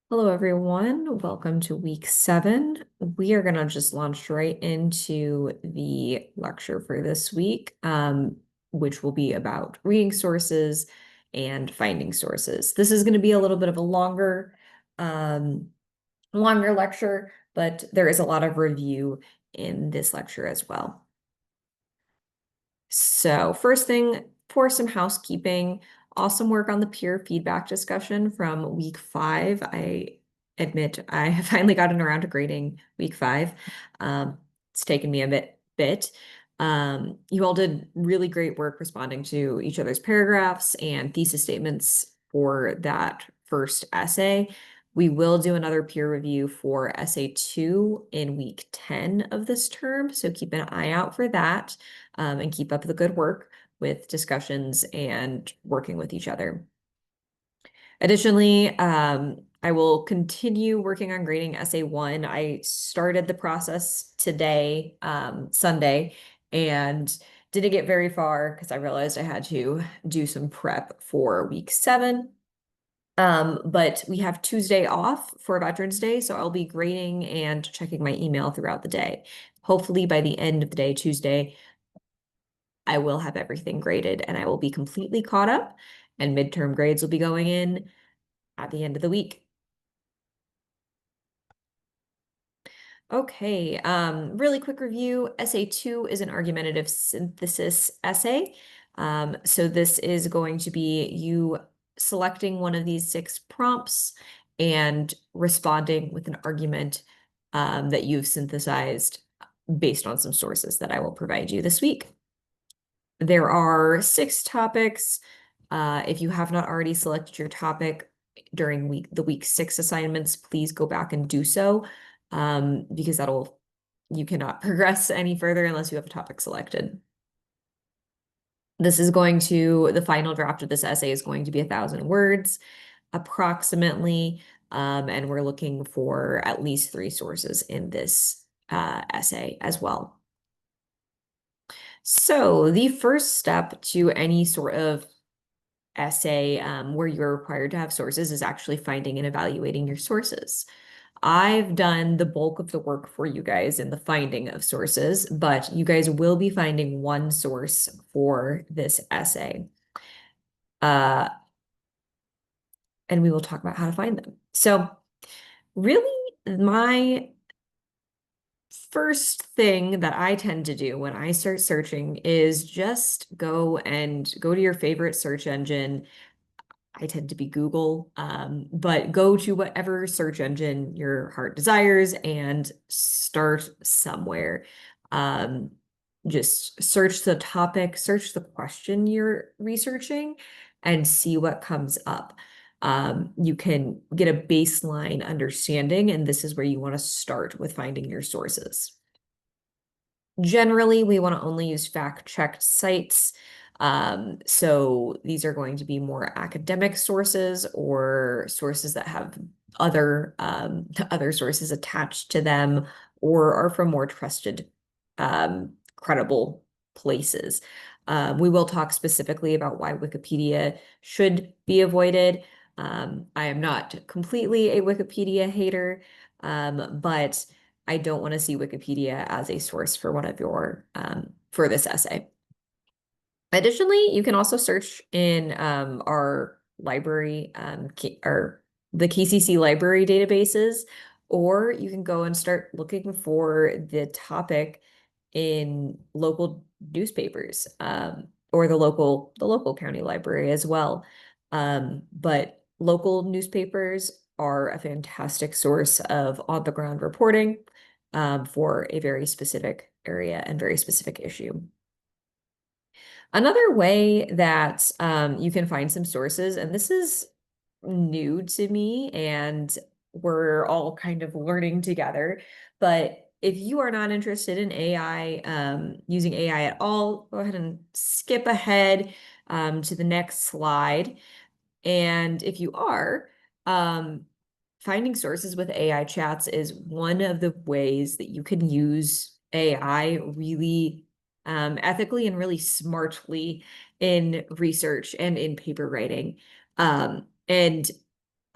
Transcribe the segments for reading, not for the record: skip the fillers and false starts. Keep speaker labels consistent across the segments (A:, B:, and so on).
A: Hello, everyone. Welcome to week 7. We are going to just launch right into the lecture for this week, which will be about reading sources and finding sources. This is going to be a little bit of a um, longer lecture, but there is a lot of review in this lecture as well. So first thing, for some housekeeping, awesome work on the peer feedback discussion from week 5. I admit I have finally gotten around to grading week 5. It's taken me a bit. You all did really great work responding to each other's paragraphs and thesis statements for that first essay. We will do another peer review for essay 2 in week 10 of this term, so keep an eye out for that, and keep up the good work with discussions and working with each other. Additionally, I will continue working on grading essay 1. I started the process today, Sunday, and didn't get very far because I realized I had to do some prep for week 7. But we have Tuesday off for Veterans Day, so I'll be grading and checking my email throughout the day. Hopefully by the end of the day, Tuesday, I will have everything graded and I will be completely caught up, and midterm grades will be going in at the end of the week. Okay, really quick review. Essay 2 is an argumentative synthesis essay. So this is going to be you selecting one of these 6 prompts and responding with an argument that you've synthesized based on some sources that I will provide you this week. There are 6 topics. If you have not already selected your topic during the week 6 assignments, please go back and do so, because you cannot progress any further unless you have a topic selected. The final draft of this essay is going to be 1,000 words approximately, and we're looking for at least 3 sources in this essay as well. So the first step to any sort of essay where you're required to have sources is actually finding and evaluating your sources. I've done the bulk of the work for you guys in the finding of sources, but you guys will be finding one source for this essay. And we will talk about how to find them. So really, my first thing that I tend to do when I start searching is just go to your favorite search engine. I tend to be Google, but go to whatever search engine your heart desires and start somewhere. Um, just search the topic, search the question you're researching, and see what comes up. You can get a baseline understanding, and this is where you want to start with finding your sources. Generally, we want to only use fact-checked sites. So these are going to be more academic sources or sources that have other sources attached to them or are from more trusted, credible places. We will talk specifically about why Wikipedia should be avoided. I am not completely a Wikipedia hater, but I don't want to see Wikipedia as a source for one of your for this essay. Additionally, you can also search in our library or the KCC library databases, or you can go and start looking for the topic in local newspapers, or the local county library as well. But local newspapers are a fantastic source of on-the-ground reporting for a very specific area and very specific issue. Another way that you can find some sources, and this is new to me and we're all kind of learning together, but if you are not interested in AI, using AI at all, go ahead and skip ahead to the next slide. And if you are, finding sources with AI chats is one of the ways that you can use AI really ethically and really smartly in research and in paper writing. And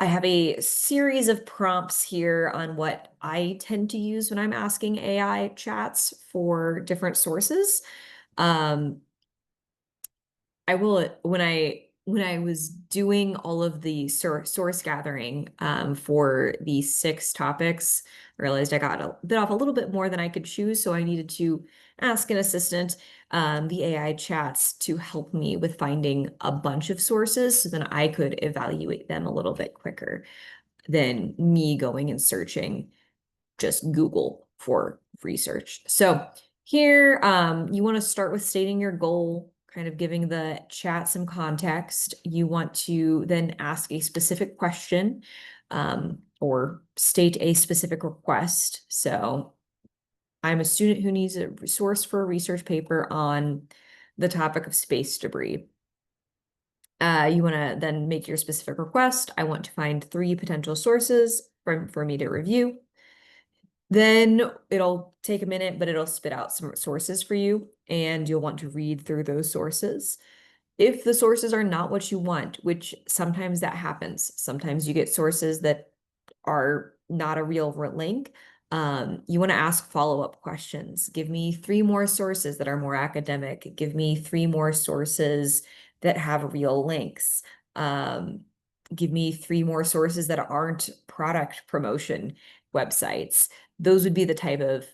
A: I have a series of prompts here on what I tend to use when I'm asking AI chats for different sources. Um, I will when I was doing all of the source gathering for the 6 topics, I realized I got a bit off a little bit more than I could choose, so I needed to ask an assistant, the AI chats, to help me with finding a bunch of sources so then I could evaluate them a little bit quicker than me going and searching just Google for research. So here, you want to start with stating your goal, kind of giving the chat some context. You want to then ask a specific question, or state a specific request. So I'm a student who needs a resource for a research paper on the topic of space debris. You want to then make your specific request. I want to find 3 potential sources for me to review. Then it'll take a minute, but it'll spit out some sources for you, and you'll want to read through those sources. If the sources are not what you want, which sometimes that happens, sometimes you get sources that are not a real link, you want to ask follow-up questions. Give me 3 more sources that are more academic. Give me 3 more sources that have real links. Give me 3 more sources that aren't product promotion websites. Those would be the type of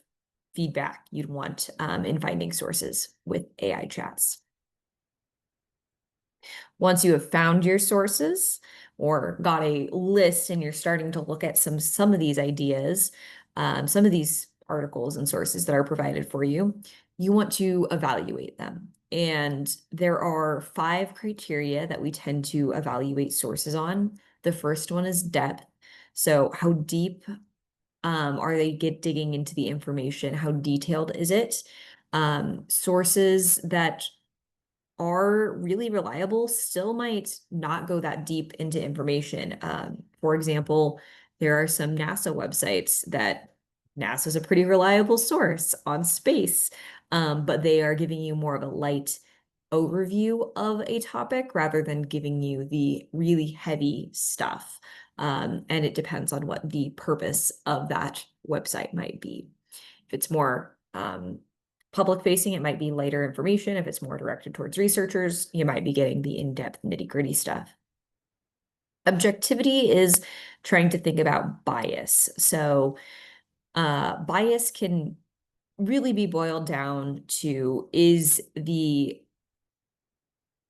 A: feedback you'd want in finding sources with AI chats. Once you have found your sources or got a list and you're starting to look at some of these ideas, some of these articles and sources that are provided for you, you want to evaluate them. And there are 5 criteria that we tend to evaluate sources on. The first one is depth. So how deep are they digging into the information? How detailed is it? Sources that are really reliable still might not go that deep into information. For example, there are some NASA websites that NASA is a pretty reliable source on space, but they are giving you more of a light overview of a topic rather than giving you the really heavy stuff. And it depends on what the purpose of that website might be. If it's more public facing, it might be lighter information. If it's more directed towards researchers, you might be getting the in-depth nitty-gritty stuff. Objectivity is trying to think about bias. So bias can really be boiled down to, is the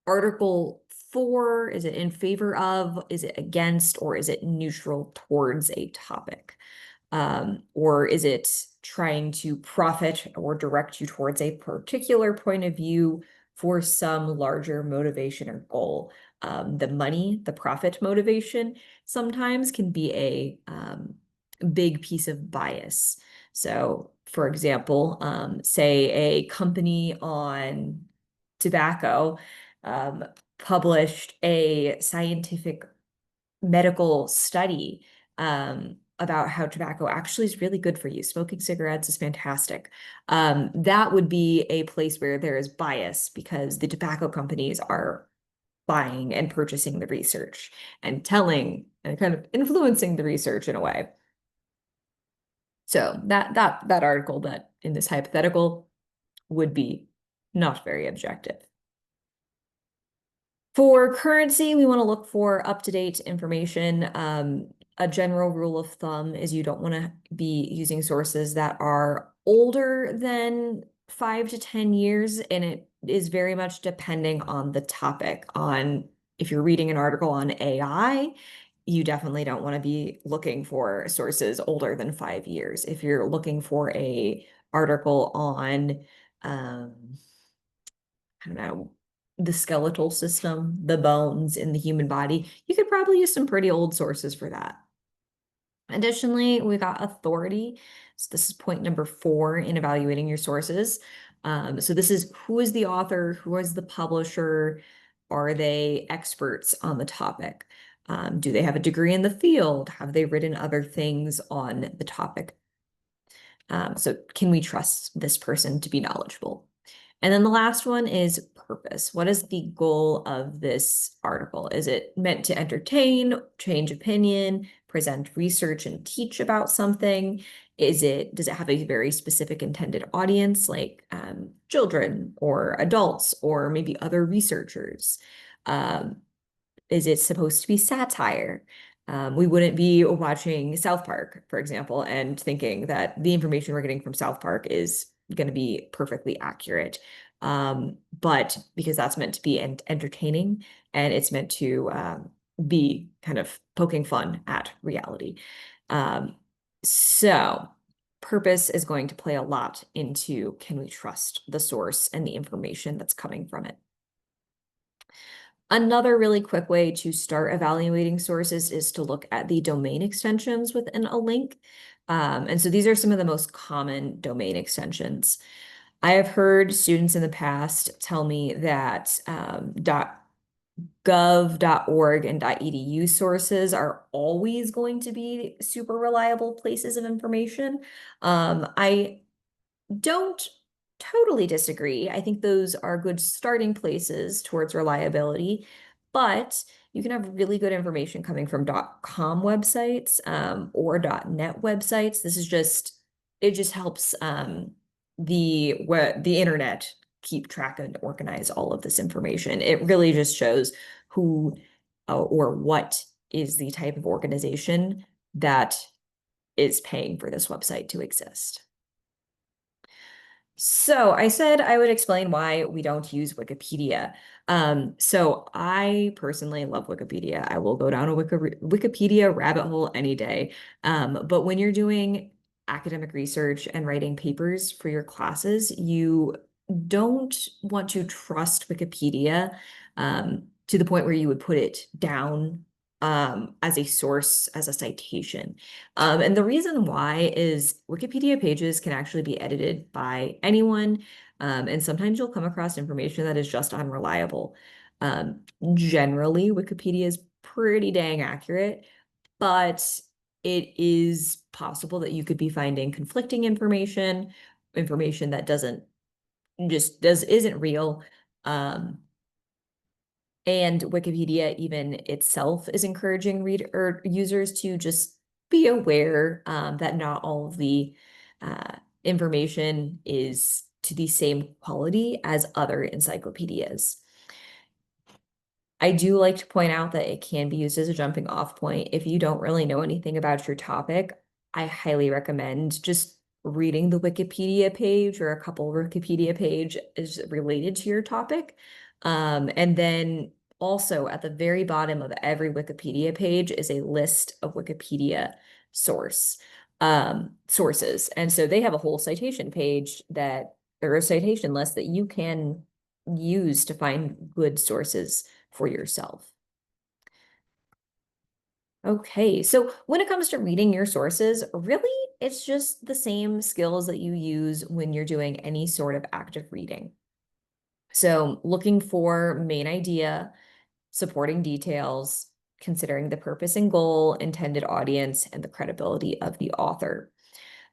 A: article for, is it in favor of, is it against, or is it neutral towards a topic? Or is it trying to profit or direct you towards a particular point of view for some larger motivation or goal? The money, the profit motivation sometimes can be a big piece of bias. So, for example, say a company on tobacco um, published a scientific medical study about how tobacco actually is really good for you. Smoking cigarettes is fantastic. That would be a place where there is bias because the tobacco companies are buying and purchasing the research and telling and kind of influencing the research in a way. So that article that in this hypothetical would be not very objective. For currency, we want to look for up-to-date information. A general rule of thumb is you don't want to be using sources that are older than 5 to 10 years, and it is very much depending on the topic. On if you're reading an article on AI, you definitely don't want to be looking for sources older than 5 years. If you're looking for a article on I don't know, the skeletal system, the bones in the human body, you could probably use some pretty old sources for that. Additionally, we got authority. So this is point number 4 in evaluating your sources. So this is, who is the author? Who is the publisher? Are they experts on the topic? Do they have a degree in the field? Have they written other things on the topic? So can we trust this person to be knowledgeable? And then the last one is purpose. What is the goal of this article? Is it meant to entertain, change opinion, present research and teach about something? Does it have a very specific intended audience, like children or adults or maybe other researchers? Um, is it supposed to be satire? We wouldn't be watching South Park, for example, and thinking that the information we're getting from South Park is going to be perfectly accurate. But because that's meant to be entertaining and it's meant to be kind of poking fun at reality. Um, so purpose is going to play a lot into, can we trust the source and the information that's coming from it? Another really quick way to start evaluating sources is to look at the domain extensions within a link. And so these are some of the most common domain extensions. I have heard students in the past tell me that .gov, .org, and .edu sources are always going to be super reliable places of information. I don't totally disagree. I think those are good starting places towards reliability, but you can have really good information coming from .com websites or .net websites. It just helps the internet keep track and organize all of this information. It really just shows who or what is the type of organization that is paying for this website to exist. So I said I would explain why we don't use Wikipedia. So I personally love Wikipedia. I will go down a Wikipedia rabbit hole any day. But when you're doing academic research and writing papers for your classes, you don't want to trust Wikipedia to the point where you would put it down as a source, as a citation. And the reason why is Wikipedia pages can actually be edited by anyone, and sometimes you'll come across information that is just unreliable. Generally, Wikipedia is pretty dang accurate, but it is possible that you could be finding conflicting information that isn't real. And Wikipedia even itself is encouraging reader users to just be aware that not all of the information is to the same quality as other encyclopedias. I do like to point out that it can be used as a jumping off point. If you don't really know anything about your topic, I highly recommend just reading the Wikipedia page or a couple of Wikipedia page is related to your topic. And then also at the very bottom of every Wikipedia page is a list of Wikipedia sources. And so they have a whole citation page or a citation list that you can use to find good sources for yourself. Okay, so when it comes to reading your sources, really, it's just the same skills that you use when you're doing any sort of active reading. So looking for main idea, supporting details, considering the purpose and goal, intended audience, and the credibility of the author.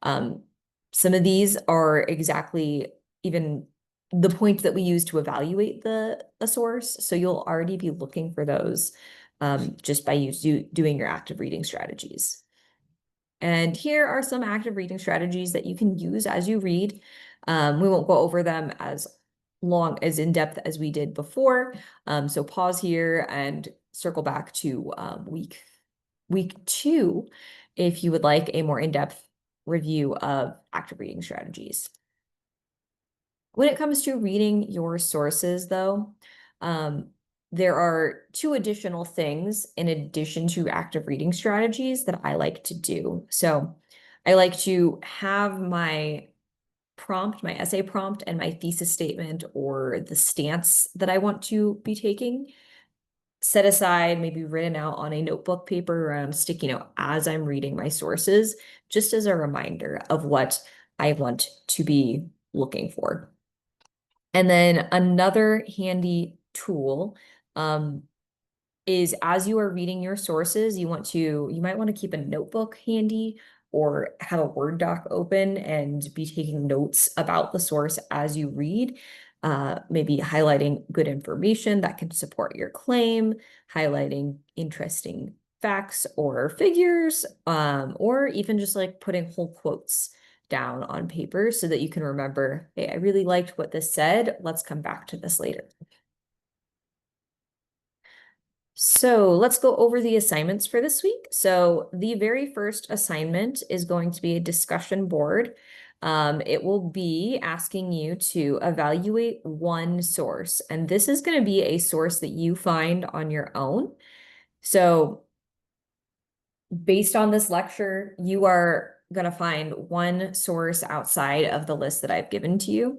A: Some of these are exactly even the points that we use to evaluate a source. So you'll already be looking for those just by doing your active reading strategies. And here are some active reading strategies that you can use as you read. We won't go over them as in depth as we did before. So pause here and circle back to week 2 if you would like a more in-depth review of active reading strategies. When it comes to reading your sources, though, there are 2 additional things in addition to active reading strategies that I like to do. So I like to have my essay prompt, and my thesis statement or the stance that I want to be taking set aside, maybe written out on a notebook paper or on a sticky note as I'm reading my sources, just as a reminder of what I want to be looking for. And then another handy tool is as you are reading your sources, you might want to keep a notebook handy or have a Word doc open and be taking notes about the source as you read. maybe highlighting good information that can support your claim, highlighting interesting facts or figures, or even just like putting whole quotes down on paper so that you can remember, hey, I really liked what this said. Let's come back to this later. So let's go over the assignments for this week. So the very first assignment is going to be a discussion board. It will be asking you to evaluate one source, and this is going to be a source that you find on your own. So based on this lecture, you are going to find one source outside of the list that I've given to you.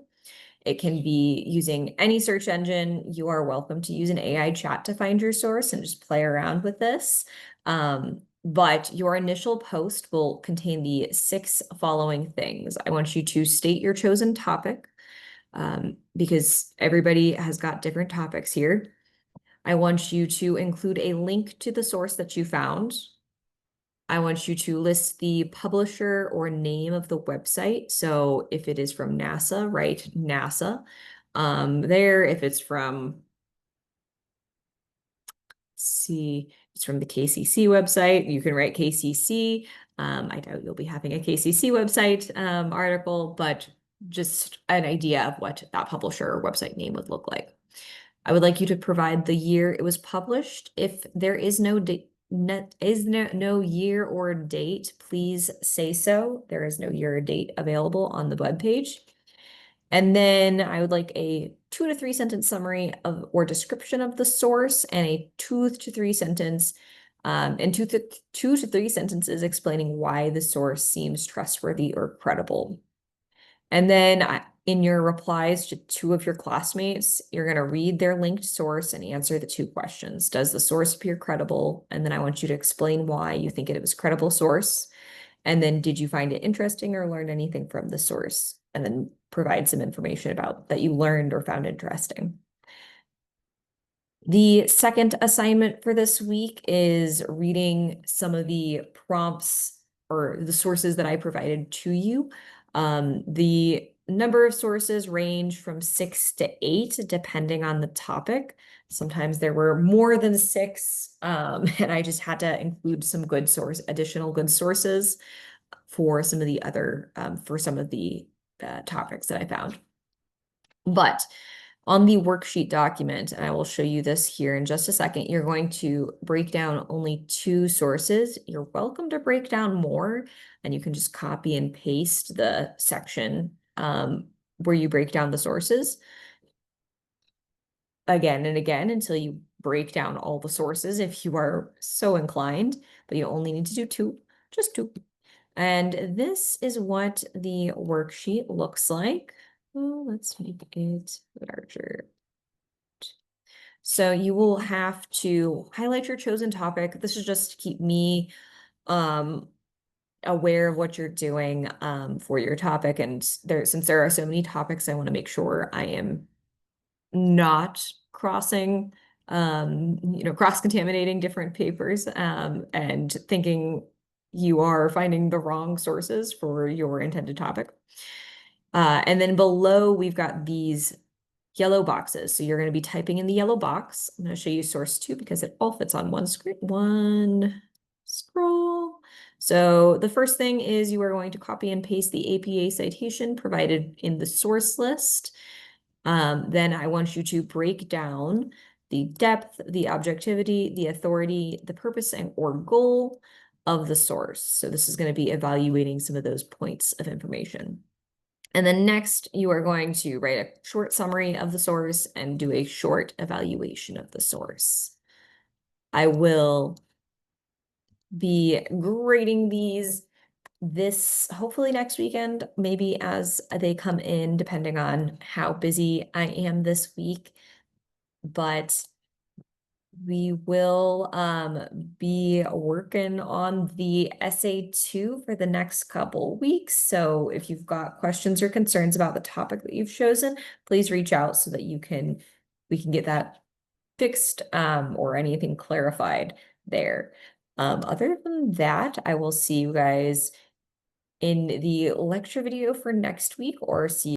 A: It can be using any search engine. You are welcome to use an AI chat to find your source and just play around with this. But your initial post will contain the 6 following things. I want you to state your chosen topic, because everybody has got different topics here. I want you to include a link to the source that you found. I want you to list the publisher or name of the website. So if it is from NASA, write NASA there. If it's from, see, it's from the KCC website, you can write KCC. I doubt you'll be having a KCC website article, but just an idea of what that publisher or website name would look like. I would like you to provide the year it was published. If there is no date, no year or date, please say so. There is no year or date available on the webpage. And then I would like a 2 to 3 sentence summary of or description of the source, and a 2 to 3 sentence and 2 to 3 sentences explaining why the source seems trustworthy or credible. And then in your replies to 2 of your classmates, you're going to read their linked source and answer the 2 questions. Does the source appear credible? And then I want you to explain why you think it was a credible source. And then did you find it interesting or learn anything from the source? And then provide some information about that you learned or found interesting. The second assignment for this week is reading some of the prompts or the sources that I provided to you. The number of sources range from 6 to 8, depending on the topic. Sometimes there were more than 6, and I just had to include some additional good sources for some of the other, topics that I found. But on the worksheet document, and I will show you this here in just a second, you're going to break down only 2 sources. You're welcome to break down more, and you can just copy and paste the section where you break down the sources again and again until you break down all the sources if you are so inclined, but you only need to do 2, just 2. And this is what the worksheet looks like. Oh, let's make it larger. So you will have to highlight your chosen topic. This is just to keep me aware of what you're doing for your topic. And since there are so many topics, I want to make sure I am not cross-contaminating different papers and thinking you are finding the wrong sources for your intended topic. And then below, we've got these yellow boxes. So you're going to be typing in the yellow box. I'm going to show you source 2 because it all fits on one screen, one scroll. So the first thing is you are going to copy and paste the APA citation provided in the source list. Then I want you to break down the depth, the objectivity, the authority, the purpose or goal of the source. So this is going to be evaluating some of those points of information. And then next, you are going to write a short summary of the source and do a short evaluation of the source. I will be grading these hopefully next weekend, maybe as they come in, depending on how busy I am this week. But we will be working on the essay 2 for the next couple weeks. So if you've got questions or concerns about the topic that you've chosen, please reach out so that we can get that fixed or anything clarified there. Other than that, I will see you guys in the lecture video for next week, or see